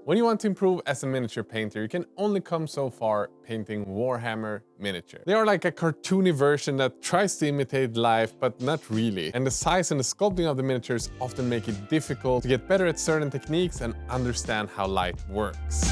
When you want to improve as a miniature painter, you can only come so far painting Warhammer miniature. They are like a cartoony version that tries to imitate life, but not really. And the size and the sculpting of the miniatures often make it difficult to get better at certain techniques and understand how light works.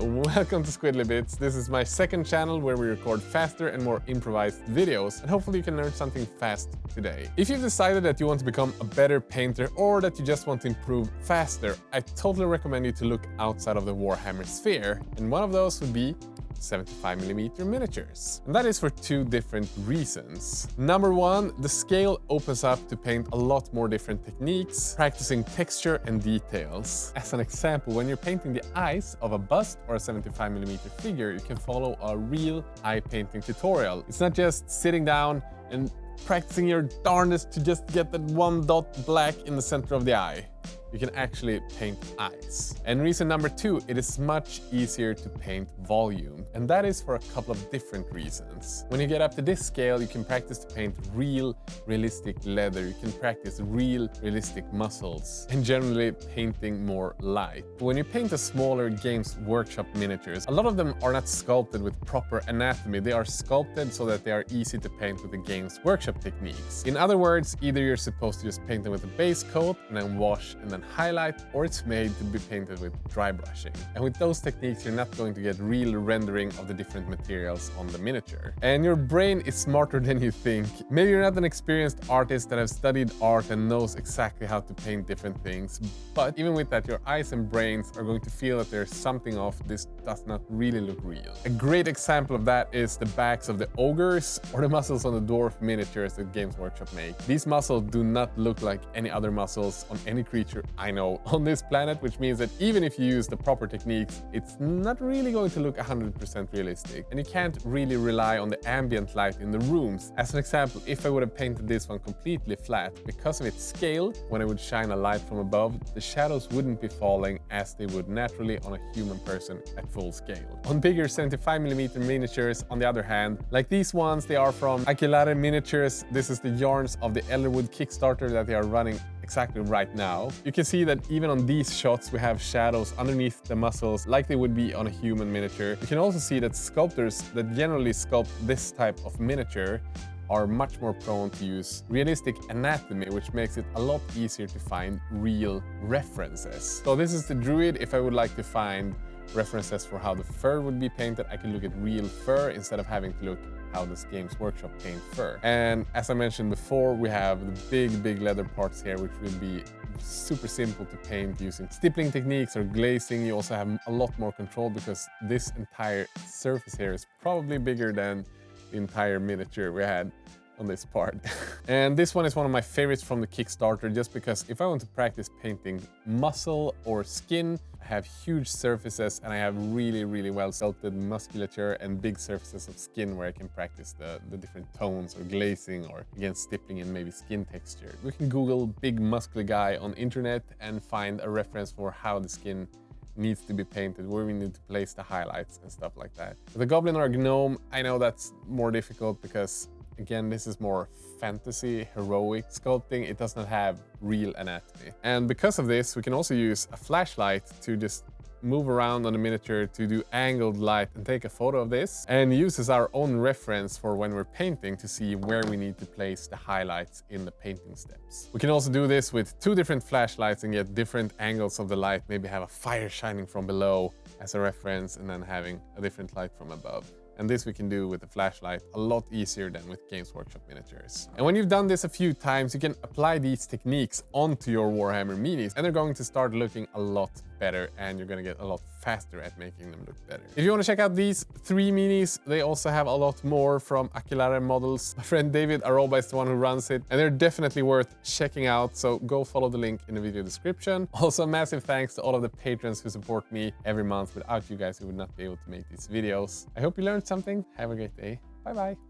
Welcome to Squidly Bits. This is my second channel where we record faster and more improvised videos, and hopefully you can learn something fast today. If you've decided that you want to become a better painter or that you just want to improve faster, I totally recommend you to look outside of the Warhammer sphere, and one of those would be 75mm miniatures. And that is for two different reasons. Number one, the scale opens up to paint a lot more different techniques, practicing texture and details. As an example, when you're painting the eyes of a bust or a 75mm figure, you can follow a real eye painting tutorial. It's not just sitting down and practicing your darndest to just get that one dot black in the center of the eye. You can actually paint eyes. And reason number two, it is much easier to paint volume. And that is for a couple of different reasons. When you get up to this scale, you can practice to paint real, realistic leather. You can practice real, realistic muscles. And generally painting more light. But when you paint a smaller Games Workshop miniatures, a lot of them are not sculpted with proper anatomy. They are sculpted so that they are easy to paint with the Games Workshop techniques. In other words, either you're supposed to just paint them with a base coat and then wash and then highlight, or it's made to be painted with dry brushing. And with those techniques, you're not going to get real rendering of the different materials on the miniature. And your brain is smarter than you think. Maybe you're not an experienced artist that has studied art and knows exactly how to paint different things, but even with that, your eyes and brains are going to feel that there's something off. This does not really look real. A great example of that is the backs of the ogres or the muscles on the dwarf miniatures that Games Workshop make. These muscles do not look like any other muscles on any creature I know on this planet, which means that even if you use the proper techniques, it's not really going to look 100% realistic. And you can't really rely on the ambient light in the rooms. As an example, if I would have painted this one completely flat, because of its scale, when I would shine a light from above, the shadows wouldn't be falling as they would naturally on a human person at full scale. On bigger 75mm miniatures, on the other hand, like these ones, they are from Anycubic Miniatures. This is the yarns of the Elderwood Kickstarter that they are running exactly right now. You can see that even on these shots we have shadows underneath the muscles like they would be on a human miniature. You can also see that sculptors that generally sculpt this type of miniature are much more prone to use realistic anatomy, which makes it a lot easier to find real references. So this is the druid. If I would like to find references for how the fur would be painted, I can look at real fur instead of having to look how this Games Workshop paint fur. And as I mentioned before, we have the big leather parts here, which will be super simple to paint using stippling techniques or glazing. You also have a lot more control because this entire surface here is probably bigger than the entire miniature we had on this part. And this one is one of my favorites from the Kickstarter, just because if I want to practice painting muscle or skin, I have huge surfaces and I have really well sculpted musculature and big surfaces of skin where I can practice the different tones or glazing or again stippling and maybe skin texture. We can Google big muscular guy on internet and find a reference for how the skin needs to be painted, where we need to place the highlights and stuff like that. With a goblin or a gnome, I know that's more difficult because again, this is more fantasy, heroic sculpting. It does not have real anatomy. And because of this, we can also use a flashlight to just move around on the miniature to do angled light and take a photo of this and use as our own reference for when we're painting to see where we need to place the highlights in the painting steps. We can also do this with two different flashlights and get different angles of the light, maybe have a fire shining from below as a reference and then having a different light from above. And this we can do with the flashlight a lot easier than with Games Workshop miniatures. And when you've done this a few times, you can apply these techniques onto your Warhammer minis and they're going to start looking a lot better and you're going to get a lot faster at making them look better. If you want to check out these three minis, they also have a lot more from Aquilare Models. My friend David Aroba is the one who runs it and they're definitely worth checking out, so go follow the link in the video description. Also, massive thanks to all of the patrons who support me every month. Without you guys, we would not be able to make these videos. I hope you learned something. Have a great day. Bye bye.